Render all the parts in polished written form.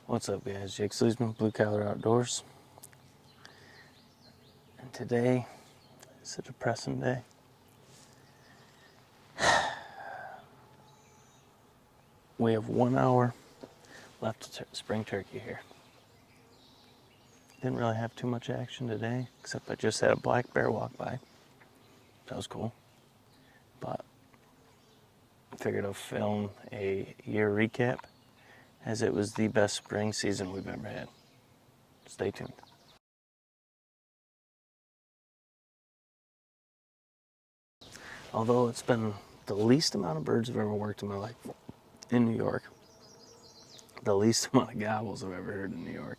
What's up, guys? Jake SLEASMAN, Blue Collar Outdoors. And today is a depressing day. We have 1 hour left to spring turkey here. Didn't really have too much action today, except I just had a black bear walk by. That was cool. But I figured I'll film a year recap, as it was the best spring season we've ever had. Stay tuned. Although it's been the least amount of birds I've ever worked in my life in New York, the least amount of gobbles I've ever heard in New York,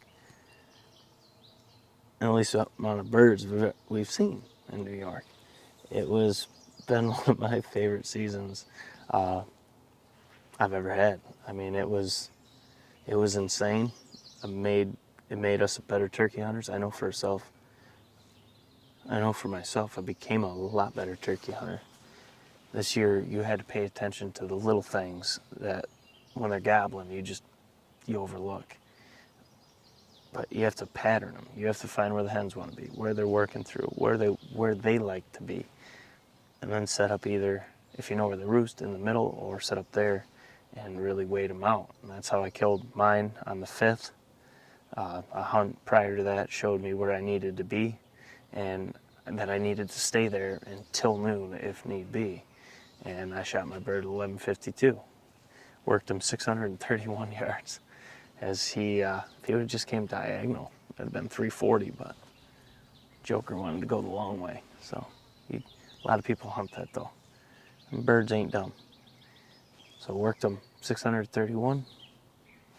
and the least amount of birds we've seen in New York. It was been one of my favorite seasons I've ever had. I mean, it was insane. It made us better turkey hunters. I know for myself, I became a lot better turkey hunter. This year, you had to pay attention to the little things that, when they're gobbling, you overlook. But you have to pattern them. You have to find where the hens want to be, where they're working through, where they like to be, and then set up either, if you know where they roost, in the middle, or set up there and really wait them out. And that's how I killed mine on the 5th. A hunt prior to that showed me where I needed to be, and that I needed to stay there until noon if need be. And I shot my bird at 11:52. Worked him 631 yards. As if he would have just came diagonal, it would have been 340, but Joker wanted to go the long way. So a lot of people hunt that though. And birds ain't dumb. So worked him 631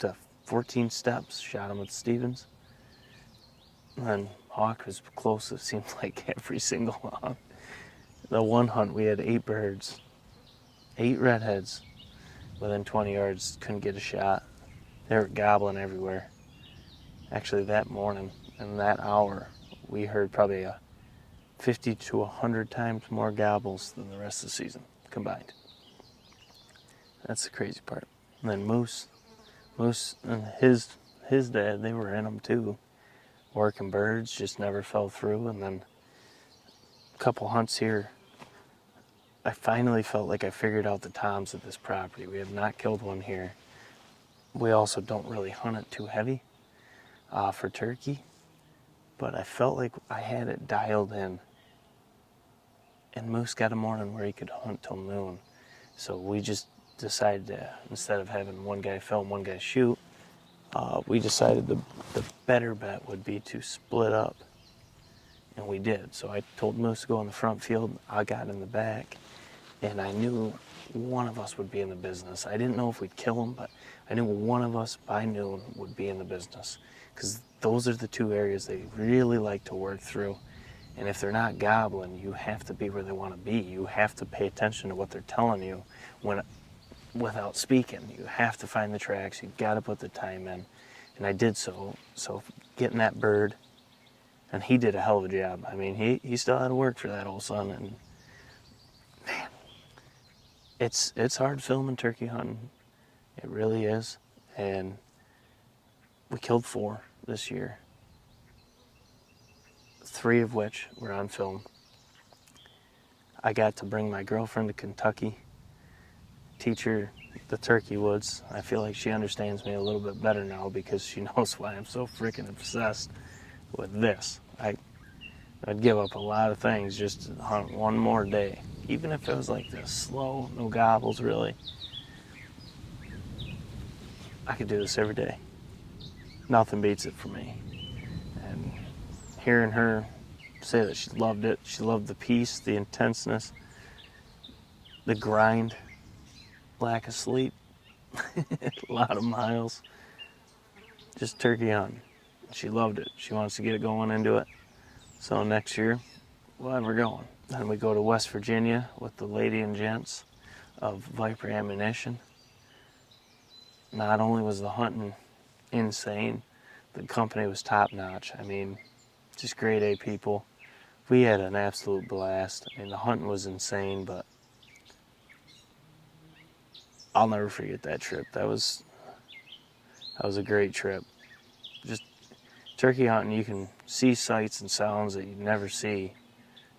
to 14 steps, shot him with Stevens. And then hawk was close, it seemed like every single hunt. The one hunt we had 8 birds, 8 redheads within 20 yards, couldn't get a shot. They were gobbling everywhere. Actually, that morning, in that hour, we heard probably 50 to 100 times more gobbles than the rest of the season combined. That's the crazy part. And then Moose and his dad, they were in them too. Working birds, just never fell through. And then a couple hunts here, I finally felt like I figured out the toms of this property. We have not killed one here. We also don't really hunt it too heavy for turkey, but I felt like I had it dialed in. And Moose got a morning where he could hunt till noon. So we just decided to, instead of having one guy film, one guy shoot, we decided the better bet would be to split up. And we did. So I told Moose to go in the front field. I got in the back. And I knew one of us would be in the business. I didn't know if we'd kill him, but I knew one of us by noon would be in the business. Because those are the 2 areas they really like to work through. And if they're not gobbling, you have to be where they want to be. You have to pay attention to what they're telling you without speaking. You have to find the tracks. You've got to put the time in. And I did so. So getting that bird, and he did a hell of a job. I mean, he still had to work for that old son. And man, it's hard filming turkey hunting. It really is. And we killed 4 this year, 3 of which were on film. I got to bring my girlfriend to Kentucky, teach her the turkey woods. I feel like she understands me a little bit better now because she knows why I'm so freaking obsessed with this. I'd give up a lot of things just to hunt one more day. Even if it was like this, slow, no gobbles really. I could do this every day. Nothing beats it for me. And hearing her say that she loved it, she loved the peace, the intenseness, the grind, lack of sleep, a lot of miles, just turkey hunting. She loved it. She wants to get it going into it. So next year, we'll have her going. Then we go to West Virginia with the lady and gents of Viper Ammunition. Not only was the hunting insane, the company was top notch. I mean, just grade A people. We had an absolute blast. I mean, the hunting was insane, but I'll never forget that trip. That was That was a great trip. Just turkey hunting, you can see sights and sounds that you'd never see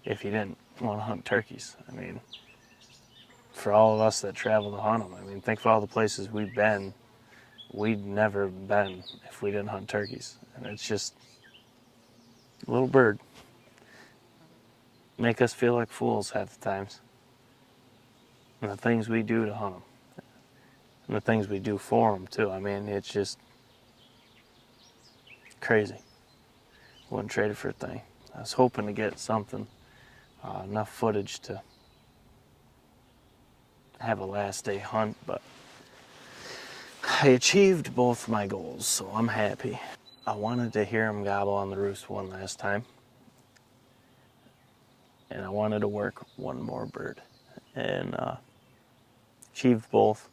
if you didn't want to hunt turkeys. I mean, for all of us that travel to hunt them, I mean, think of all the places we've been, we'd never been if we didn't hunt turkeys. And it's just a little bird. Make us feel like fools half the times. And the things we do to hunt them. And the things we do for them, too. I mean, it's just crazy. Wouldn't trade it for a thing. I was hoping to get something, enough footage to have a last day hunt, but I achieved both my goals, so I'm happy. I wanted to hear him gobble on the roost one last time, and I wanted to work one more bird, and achieved both.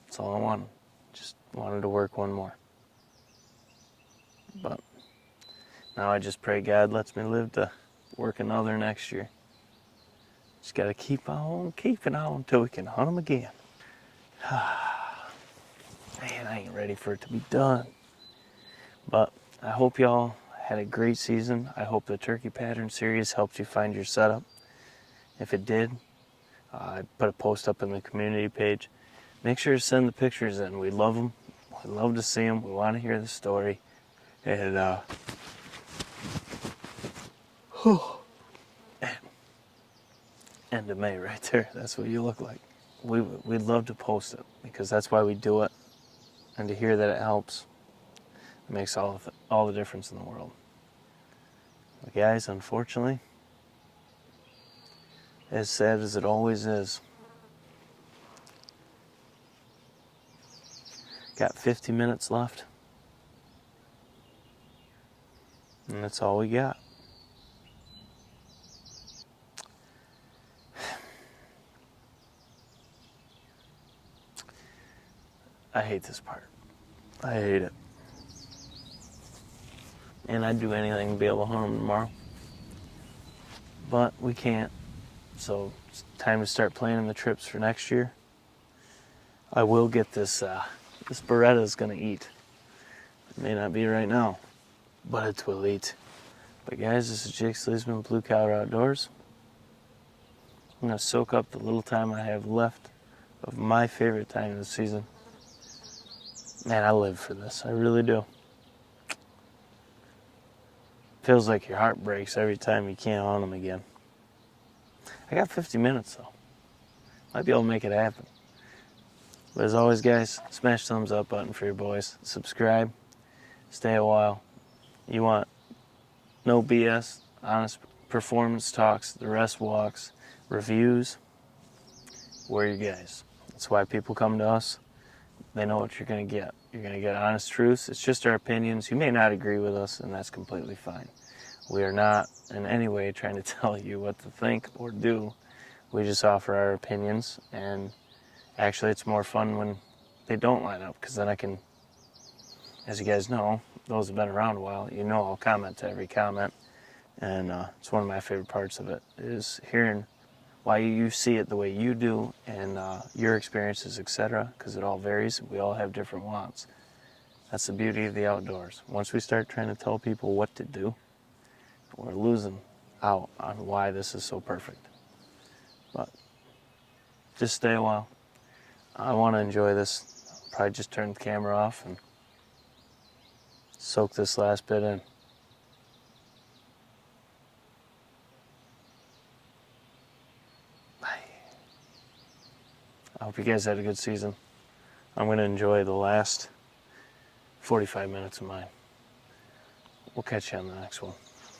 That's all I wanted. Just wanted to work one more. But now I just pray God lets me live to work another next year. Just gotta keep on keeping on until we can hunt them again. Man, I ain't ready for it to be done. But I hope y'all had a great season. I hope the Turkey Pattern series helped you find your setup. If it did, I put a post up in the community page. Make sure to send the pictures in. We love them. We love to see them. We want to hear the story. And end of May right there. That's what you look like. We'd love to post it because that's why we do it. And to hear that it helps, it makes all the difference in the world. But guys, unfortunately, as sad as it always is, got 50 minutes left. And that's all we got. I hate this part. I hate it. And I'd do anything to be able to hunt them tomorrow. But we can't. So it's time to start planning the trips for next year. I will get this, this Beretta's gonna eat. It may not be right now, but it will eat. But guys, this is Jake SLEASMAN, Blue Collar Outdoors. I'm gonna soak up the little time I have left of my favorite time of the season. Man, I live for this, I really do. Feels like your heart breaks every time you can't hunt them again. I got 50 minutes though. Might be able to make it happen. But as always guys, smash thumbs up button for your boys. Subscribe, stay a while. You want no BS, honest performance talks, the rest walks, reviews, we're your guys. That's why people come to us. They know what you're going to get. You're going to get honest truths. It's just our opinions. You may not agree with us, and that's completely fine. We are not in any way trying to tell you what to think or do. We just offer our opinions, and actually it's more fun when they don't line up, because then I can, as you guys know, those have been around a while, you know I'll comment to every comment, and it's one of my favorite parts of it, is hearing why you see it the way you do, and your experiences, etc., because it all varies. We all have different wants. That's the beauty of the outdoors. Once we start trying to tell people what to do, we're losing out on why this is so perfect. But just stay a while. I want to enjoy this. I'll probably just turn the camera off and soak this last bit in. I hope you guys had a good season. I'm going to enjoy the last 45 minutes of mine. We'll catch you on the next one.